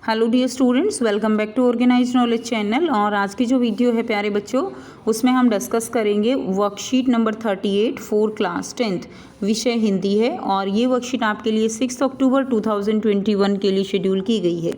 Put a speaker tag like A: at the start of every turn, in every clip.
A: Hello dear students, welcome back to organize knowledge channel. और आज की जो वीडियो है प्यारे बच्चों, उसमें हम डिस्कस करेंगे worksheet number 38 for class 10th। विषय हिंदी है और ये वर्कशीट आपके लिए 6 अक्टूबर 2021 के लिए शेड्यूल की गई है।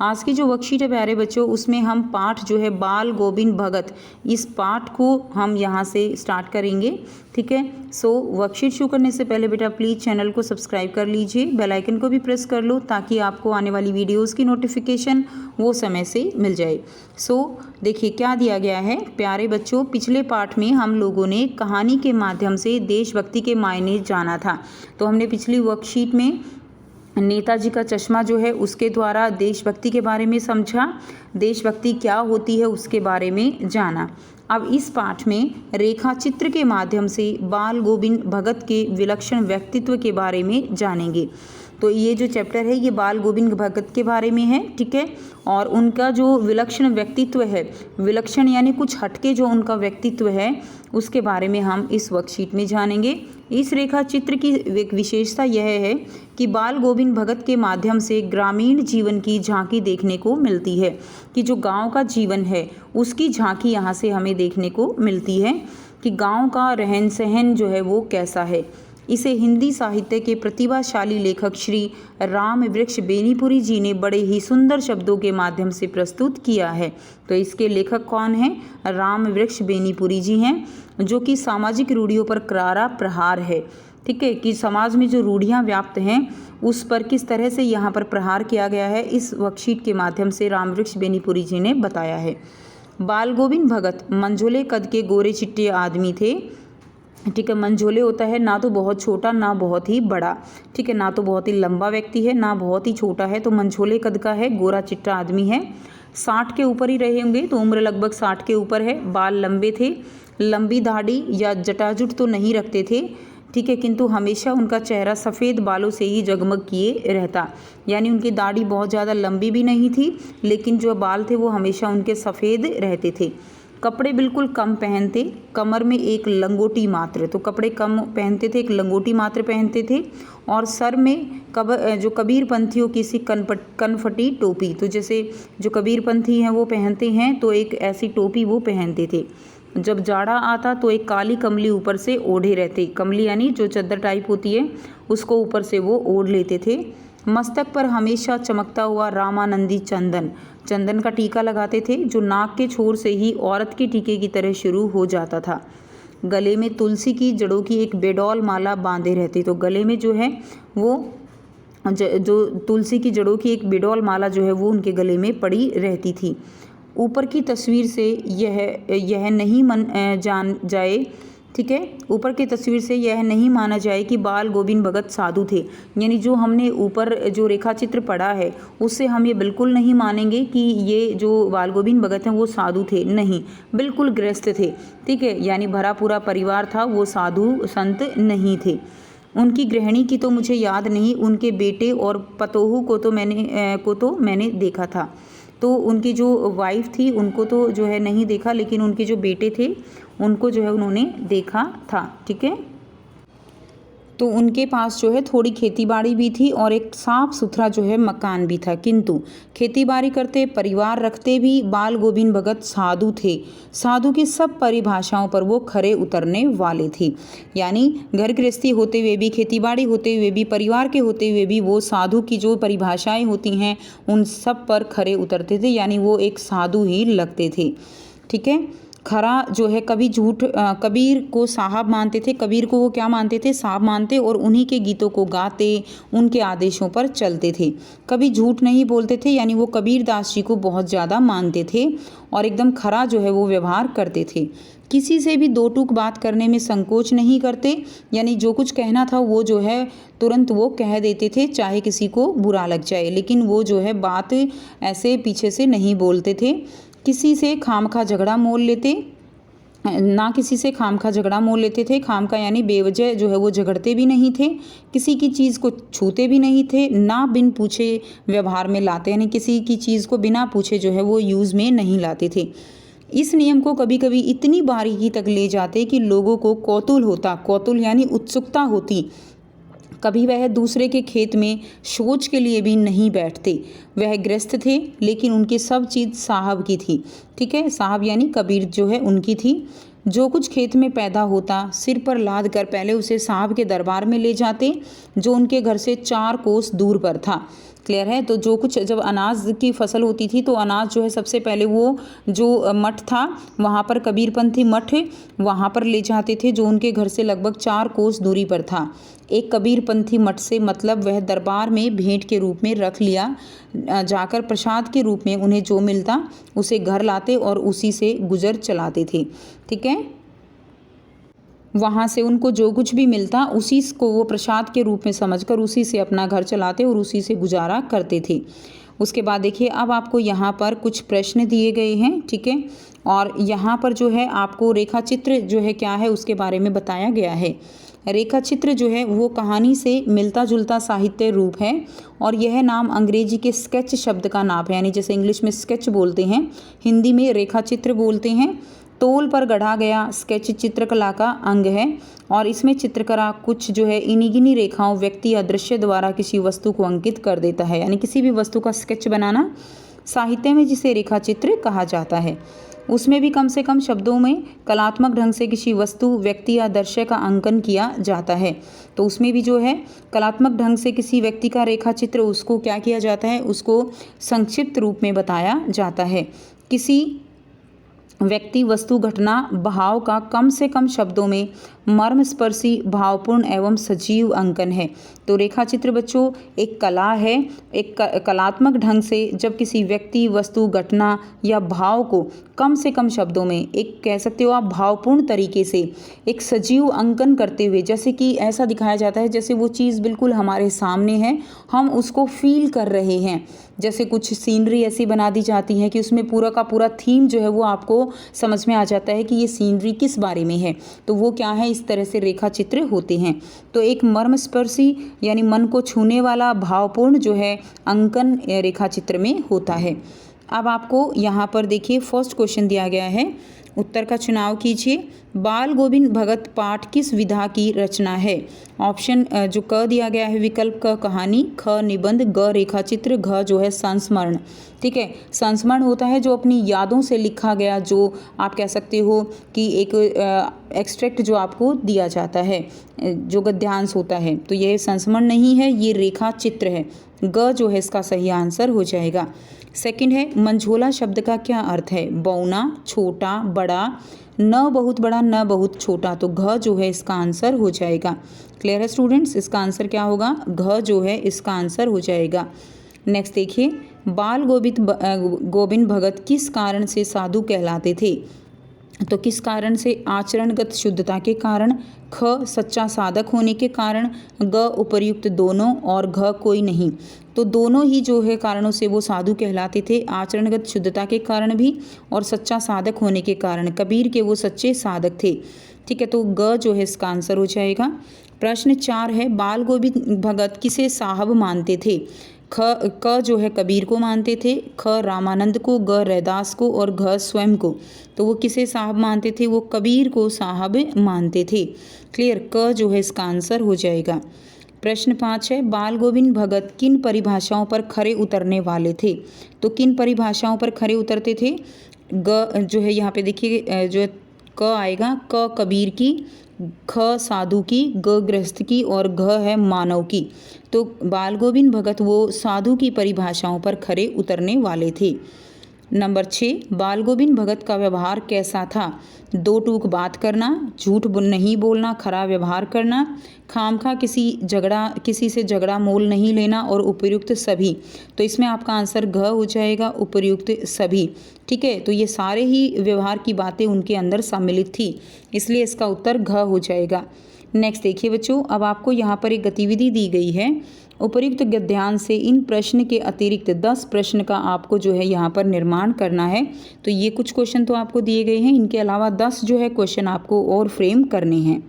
A: आज की जो वर्कशीट है प्यारे बच्चों, उसमें हम पाठ जो है बाल गोविंद भगत, इस पाठ को हम यहाँ से स्टार्ट करेंगे। ठीक है, सो वर्कशीट शुरू करने से पहले बेटा प्लीज़ चैनल को सब्सक्राइब कर लीजिए, बेल आइकन को भी प्रेस कर लो ताकि आपको आने वाली वीडियोस की नोटिफिकेशन वो समय से मिल जाए। सो देखिए क्या दिया गया है प्यारे बच्चों। पिछले पाठ में हम लोगों ने कहानी के माध्यम से देशभक्ति के मायने जाना था। तो हमने पिछली वर्कशीट में नेताजी का चश्मा जो है उसके द्वारा देशभक्ति के बारे में समझा, देशभक्ति क्या होती है उसके बारे में जाना। अब इस पाठ में रेखा चित्र के माध्यम से बाल गोविंद भगत के विलक्षण व्यक्तित्व के बारे में जानेंगे। तो ये जो चैप्टर है ये बाल गोविंद भगत के बारे में है। ठीक है, और उनका जो विलक्षण व्यक्तित्व है, विलक्षण यानी कुछ हटके जो उनका व्यक्तित्व है उसके बारे में हम इस वर्कशीट में जानेंगे। इस रेखा चित्र की एक विशेषता यह है कि बाल गोविंद भगत के माध्यम से ग्रामीण जीवन की झांकी देखने को मिलती है, कि जो गांव का जीवन है उसकी झांकी यहाँ से हमें देखने को मिलती है कि गांव का रहन सहन जो है वो कैसा है। इसे हिंदी साहित्य के प्रतिभाशाली लेखक श्री राम वृक्ष बेनीपुरी जी ने बड़े ही सुंदर शब्दों के माध्यम से प्रस्तुत किया है। तो इसके लेखक कौन हैं? राम वृक्ष बेनीपुरी जी हैं, जो कि सामाजिक रूढ़ियों पर करारा प्रहार है। ठीक है, कि समाज में जो रूढ़ियाँ व्याप्त हैं उस पर किस तरह से यहाँ पर प्रहार किया गया है, इस वर्कशीट के माध्यम से राम वृक्ष बेनीपुरी जी ने बताया है। बाल गोविंद भगत मंझोले कद के गोरे चिट्टे आदमी थे। ठीक है, मंझोले होता है ना तो बहुत छोटा ना बहुत ही बड़ा। ठीक है, ना तो बहुत ही लंबा व्यक्ति है ना बहुत ही छोटा है, तो मंझोले कद का है, गोरा चिट्टा आदमी है। 60 के ऊपर ही रहे होंगे, तो उम्र लगभग 60 के ऊपर है। बाल लंबे थे, लंबी दाढ़ी या जटाजुट तो नहीं रखते थे। ठीक है, किंतु हमेशा उनका चेहरा सफ़ेद बालों से ही जगमग किए रहता, यानी उनकी दाढ़ी बहुत ज़्यादा लंबी भी नहीं थी, लेकिन जो बाल थे वो हमेशा उनके सफ़ेद रहते थे। कपड़े बिल्कुल कम पहनते, कमर में एक लंगोटी मात्र, तो कपड़े कम पहनते थे, एक लंगोटी मात्र पहनते थे। और सर में जो कबीरपंथियों की सी कनफटी टोपी, तो जैसे जो कबीरपंथी हैं वो पहनते हैं तो एक ऐसी टोपी वो पहनते थे। जब जाड़ा आता तो एक काली कमली ऊपर से ओढ़े रहते, कमली यानी जो चद्दर टाइप होती है उसको ऊपर से वो ओढ़ लेते थे। मस्तक पर हमेशा चमकता हुआ रामानंदी चंदन का टीका लगाते थे, जो नाक के छोर से ही औरत के टीके की तरह शुरू हो जाता था। गले में तुलसी की जड़ों की एक बेडौल माला बांधे रहते, तो गले में जो है वो जो तुलसी की जड़ों की एक बेडौल माला जो है वो उनके गले में पड़ी रहती थी। ऊपर की तस्वीर से यह नहीं जान जाए, ठीक है, ऊपर की तस्वीर से यह नहीं माना जाए कि बाल गोविंद भगत साधु थे। यानी जो हमने ऊपर जो रेखा चित्र पढ़ा है उससे हम ये बिल्कुल नहीं मानेंगे कि ये जो बाल गोविंद भगत हैं वो साधु थे, नहीं, बिल्कुल गृहस्थ थे। ठीक है, यानी भरा पूरा परिवार था, वो साधु संत नहीं थे। उनकी गृहिणी की तो मुझे याद नहीं, उनके बेटे और पतोहू को तो मैंने देखा था। तो उनकी जो वाइफ थी उनको तो जो है नहीं देखा, लेकिन उनके जो बेटे थे उनको जो है उन्होंने देखा था। ठीक है, तो उनके पास जो है थोड़ी खेतीबाड़ी भी थी और एक साफ सुथरा जो है मकान भी था, किंतु खेतीबाड़ी करते परिवार रखते भी बाल गोविंद भगत साधु थे। साधु की सब परिभाषाओं पर वो खरे उतरने वाले थे, यानी घर गृहस्थी होते हुए भी, खेतीबाड़ी होते हुए भी, परिवार के होते हुए भी वो साधु की जो परिभाषाएं होती हैं उन सब पर खरे उतरते थे, यानी वो एक साधु ही लगते थे। ठीक है, खरा जो है कभी झूठ, कबीर को साहब मानते थे, कबीर को वो क्या मानते थे? साहब मानते, और उन्हीं के गीतों को गाते, उनके आदेशों पर चलते थे। कभी झूठ नहीं बोलते थे, यानी वो कबीर दास जी को बहुत ज़्यादा मानते थे और एकदम खरा जो है वो व्यवहार करते थे। किसी से भी दो टूक बात करने में संकोच नहीं करते, यानी जो कुछ कहना था वो जो है तुरंत वो कह देते थे, चाहे किसी को बुरा लग जाए, लेकिन वो जो है बात ऐसे पीछे से नहीं बोलते थे। किसी से खामखा झगड़ा मोल लेते ना, किसी से खामखा झगड़ा मोल लेते थे। खामखा यानी बेवजह जो है वो झगड़ते भी नहीं थे, किसी की चीज़ को छूते भी नहीं थे, ना बिन पूछे व्यवहार में लाते, यानी किसी की चीज़ को बिना पूछे जो है वो यूज़ में नहीं लाते थे। इस नियम को कभी कभी इतनी बारीकी तक ले जाते कि लोगों को कौतूहल होता, कौतूहल यानी उत्सुकता होती कभी वह दूसरे के खेत में शौच के लिए भी नहीं बैठते। वह गृहस्थ थे लेकिन उनकी सब चीज़ साहब की थी। ठीक है, साहब यानी कबीर जो है उनकी थी। जो कुछ खेत में पैदा होता सिर पर लाद कर पहले उसे साहब के दरबार में ले जाते, जो उनके घर से 4 कोस दूर पर था। क्लियर है। तो जो कुछ जब अनाज की फसल होती थी तो अनाज जो है सबसे पहले वो जो मठ था वहाँ पर कबीरपंथी मठ वहाँ पर ले जाते थे, जो उनके घर से लगभग 4 कोस दूरी पर था। एक कबीरपंथी मठ से मतलब वह दरबार में भेंट के रूप में रख लिया जाकर प्रसाद के रूप में उन्हें जो मिलता उसे घर लाते और उसी से गुजर चलाते थे। ठीक है, वहाँ से उनको जो कुछ भी मिलता उसी को वो प्रसाद के रूप में समझकर उसी से अपना घर चलाते और उसी से गुजारा करते थे। उसके बाद देखिए अब आपको यहाँ पर कुछ प्रश्न दिए गए हैं। ठीक है, और यहाँ पर जो है आपको रेखा चित्र जो है क्या है उसके बारे में बताया गया है। रेखा चित्र जो है वो कहानी से मिलता जुलता साहित्य रूप है और यह नाम अंग्रेजी के स्केच शब्द का नाम है, यानी जैसे इंग्लिश में स्केच बोलते हैं हिंदी में रेखा चित्र बोलते हैं। तोल पर गढ़ा गया स्केच चित्रकला का अंग है और इसमें चित्रकला कुछ जो है इन्हीं गिनी रेखाओं व्यक्ति या दृश्य द्वारा किसी वस्तु को अंकित कर देता है, यानी किसी भी वस्तु का स्केच बनाना साहित्य में जिसे रेखा चित्र कहा जाता है। उसमें भी कम से कम शब्दों में कलात्मक ढंग से किसी वस्तु व्यक्ति या दृश्य का अंकन किया जाता है। तो उसमें भी जो है कलात्मक ढंग से किसी व्यक्ति का रेखा चित्र उसको क्या किया जाता है, उसको संक्षिप्त रूप में बताया जाता है। किसी व्यक्ति वस्तु घटना भाव का कम से कम शब्दों में मर्मस्पर्शी भावपूर्ण एवं सजीव अंकन है। तो रेखा चित्र बच्चों एक कला है, एक कलात्मक ढंग से जब किसी व्यक्ति वस्तु घटना या भाव को कम से कम शब्दों में एक कह सकते हो आप भावपूर्ण तरीके से एक सजीव अंकन करते हुए, जैसे कि ऐसा दिखाया जाता है जैसे वो चीज़ बिल्कुल हमारे सामने है, हम उसको फील कर रहे हैं। जैसे कुछ सीनरी ऐसी बना दी जाती है कि उसमें पूरा का पूरा थीम जो है वो आपको समझ में आ जाता है कि ये सीनरी किस बारे में है। तो वो क्या है, इस तरह से रेखा चित्र होते हैं। तो एक मर्मस्पर्शी यानी मन को छूने वाला भावपूर्ण जो है अंकन रेखा चित्र में होता है। अब आपको यहाँ पर देखिए फर्स्ट क्वेश्चन दिया गया है, उत्तर का चुनाव कीजिए। बाल गोविंद भगत पाठ किस विधा की रचना है? ऑप्शन जो क दिया गया है विकल्प क कहानी, ख निबंध, ग रेखा चित्र, घ जो है संस्मरण। ठीक है, संस्मरण होता है जो अपनी यादों से लिखा गया, जो आप कह सकते हो कि एक एक्सट्रैक्ट जो आपको दिया जाता है, जो गद्यांश होता है। तो ये संस्मरण नहीं है, ये रेखा चित्र है। ग जो है इसका सही आंसर हो जाएगा। सेकंड है मंझोला शब्द का क्या अर्थ है? बौना, छोटा, बड़ा, न बहुत बड़ा न बहुत छोटा। तो घ जो है इसका आंसर हो जाएगा। क्लियर है स्टूडेंट्स, इसका आंसर क्या होगा? घ जो है इसका आंसर हो जाएगा। नेक्स्ट देखिए, बाल गोविंद भगत किस कारण से साधु कहलाते थे? तो किस कारण से? आचरणगत शुद्धता के कारण, ख सच्चा साधक होने के कारण, ग उपर्युक्त दोनों और घ कोई नहीं। तो दोनों ही जो है कारणों से वो साधु कहलाते थे, आचरणगत शुद्धता के कारण भी और सच्चा साधक होने के कारण। कबीर के वो सच्चे साधक थे। ठीक है, तो ग जो है इसका आंसर हो जाएगा। प्रश्न 4 है, बाल गोविंद भगत किसे साहब मानते थे? क जो है कबीर को मानते थे, ख रामानंद को, ग रैदास को और घ स्वयं को। तो वो किसे साहब मानते थे? वो कबीर को साहब मानते थे। क्लियर, क जो है इसका आंसर हो जाएगा। प्रश्न 5 है, बाल गोविंद भगत किन परिभाषाओं पर खरे उतरने वाले थे? तो किन परिभाषाओं पर खरे उतरते थे? ग जो है यहाँ पे देखिए जो क आएगा, क कबीर की, ख साधु की, ग गृहस्थ की और घ है मानव की। तो बाल गोविंद भगत वो साधु की परिभाषाओं पर खरे उतरने वाले थे। नंबर 6, बाल गोविंद भगत का व्यवहार कैसा था? दो टूक बात करना, झूठ नहीं बोलना, खरा व्यवहार करना, खामखा किसी से झगड़ा मोल नहीं लेना और उपयुक्त सभी। तो इसमें आपका आंसर घ हो जाएगा, उपयुक्त सभी। ठीक है, तो ये सारे ही व्यवहार की बातें उनके अंदर सम्मिलित थी, इसलिए इसका उत्तर घ हो जाएगा। नेक्स्ट देखिए बच्चों, अब आपको यहाँ पर एक गतिविधि दी गई है। उपर्युक्त गद्यांश से इन प्रश्न के अतिरिक्त 10 प्रश्न का आपको जो है यहाँ पर निर्माण करना है। तो ये कुछ क्वेश्चन तो आपको दिए गए हैं, इनके अलावा 10 जो है क्वेश्चन आपको और फ्रेम करने हैं।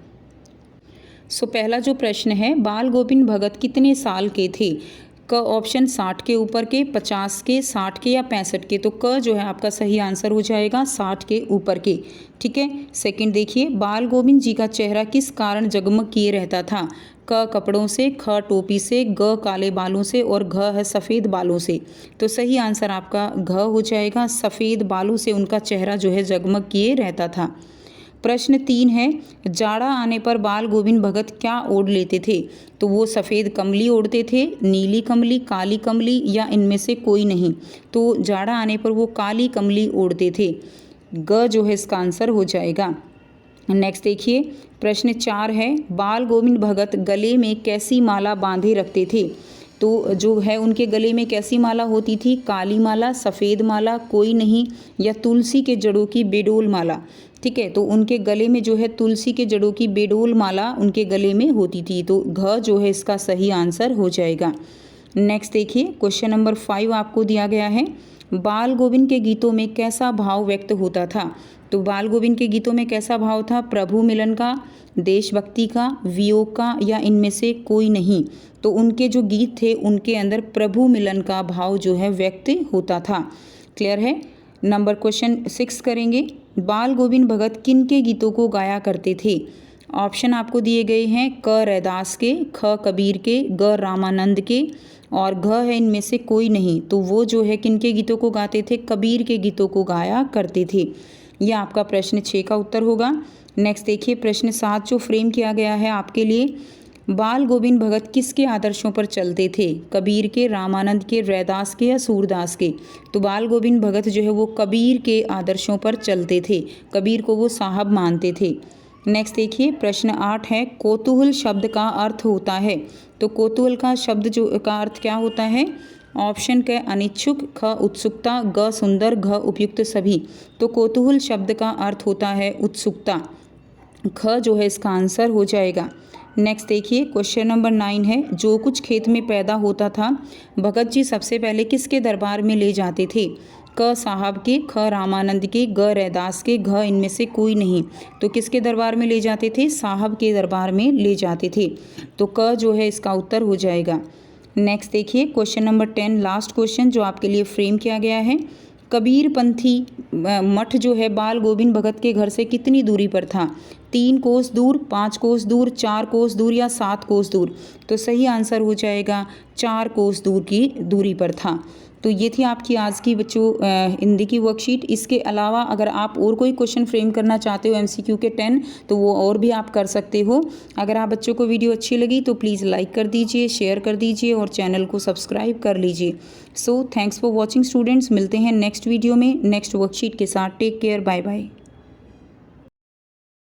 A: सो पहला जो प्रश्न है, बाल गोविंद भगत कितने साल के थे? क ऑप्शन 60 के ऊपर के, 50 के, 60 के या 65 के। तो क जो है आपका सही आंसर हो जाएगा 60 के ऊपर के। ठीक है। सेकंड देखिए, बाल गोविंद जी का चेहरा किस कारण जगमग किए रहता था? क कपड़ों से, ख टोपी से, ग काले बालों से और घ है सफ़ेद बालों से। तो सही आंसर आपका घ हो जाएगा, सफ़ेद बालों से उनका चेहरा जो है जगमग किए रहता था। प्रश्न 3 है, जाड़ा आने पर बाल गोविंद भगत क्या ओढ़ लेते थे? तो वो सफ़ेद कमली ओढ़ते थे, नीली कमली, काली कमली या इनमें से कोई नहीं। तो जाड़ा आने पर वो काली कमली ओढ़ते थे। ग जो है इसका आंसर हो जाएगा। नेक्स्ट देखिए, प्रश्न 4 है, बाल गोविंद भगत गले में कैसी माला बांधे रखते थे? तो जो है उनके गले में कैसी माला होती थी? काली माला, सफ़ेद माला, कोई नहीं या तुलसी के जड़ों की बेडोल माला। ठीक है। तो उनके गले में जो है तुलसी के जड़ों की बेडोल माला उनके गले में होती थी। तो घ जो है इसका सही आंसर हो जाएगा। नेक्स्ट देखिए, क्वेश्चन नंबर 5 आपको दिया गया है, बाल गोविंद के गीतों में कैसा भाव व्यक्त होता था? तो बाल गोविंद के गीतों में कैसा भाव था? प्रभु मिलन का, देशभक्ति का, वियोग का या इनमें से कोई नहीं। तो उनके जो गीत थे उनके अंदर प्रभु मिलन का भाव जो है व्यक्त होता था। क्लियर है। नंबर क्वेश्चन 6 करेंगे, बाल गोविंद भगत किन के गीतों को गाया करते थे? ऑप्शन आपको दिए गए हैं, क रैदास के, ख कबीर के, ग रामानंद के और घ है इनमें से कोई नहीं। तो वो जो है किन के गीतों को गाते थे? कबीर के गीतों को गाया करते थे। यह आपका प्रश्न 6 का उत्तर होगा। नेक्स्ट देखिए, प्रश्न 7 जो फ्रेम किया गया है आपके लिए, बाल गोविंद भगत किसके आदर्शों पर चलते थे? कबीर के, रामानंद के, रैदास के या सूरदास के? तो बाल गोविंद भगत जो है वो कबीर के आदर्शों पर चलते थे, कबीर को वो साहब मानते थे। नेक्स्ट देखिए, प्रश्न 8 है, कौतूहल शब्द का अर्थ होता है? तो कौतूहल का शब्द जो का अर्थ क्या होता है? ऑप्शन के अनिच्छुक, ख उत्सुकता, ग सुंदर, घ उपयुक्त सभी। तो कौतूहल शब्द का अर्थ होता है उत्सुकता। ख जो है इसका आंसर हो जाएगा। नेक्स्ट देखिए, क्वेश्चन नंबर 9 है, जो कुछ खेत में पैदा होता था भगत जी सबसे पहले किसके दरबार में ले जाते थे? क साहब के, ख रामानंद के, ग रैदास के, घ इनमें से कोई नहीं। तो किसके दरबार में ले जाते थे? साहब के दरबार में ले जाते थे। तो क जो है इसका उत्तर हो जाएगा। नेक्स्ट देखिए, क्वेश्चन नंबर 10 लास्ट क्वेश्चन जो आपके लिए फ्रेम किया गया है, कबीर पंथी मठ जो है बाल गोविंद भगत के घर से कितनी दूरी पर था? 3 कोस दूर, 5 कोस दूर, 4 कोस दूर या 7 कोस दूर? तो सही आंसर हो जाएगा 4 कोस दूर की दूरी पर था। तो ये थी आपकी आज की बच्चों हिंदी की वर्कशीट। इसके अलावा अगर आप और कोई क्वेश्चन फ्रेम करना चाहते हो MCQ के 10 तो वो और भी आप कर सकते हो। अगर आप बच्चों को वीडियो अच्छी लगी तो प्लीज़ लाइक कर दीजिए, शेयर कर दीजिए और चैनल को सब्सक्राइब कर लीजिए। So thanks for watching students. मिलते हैं नेक्स्ट वीडियो में नेक्स्ट वर्कशीट के साथ। Take care, bye bye.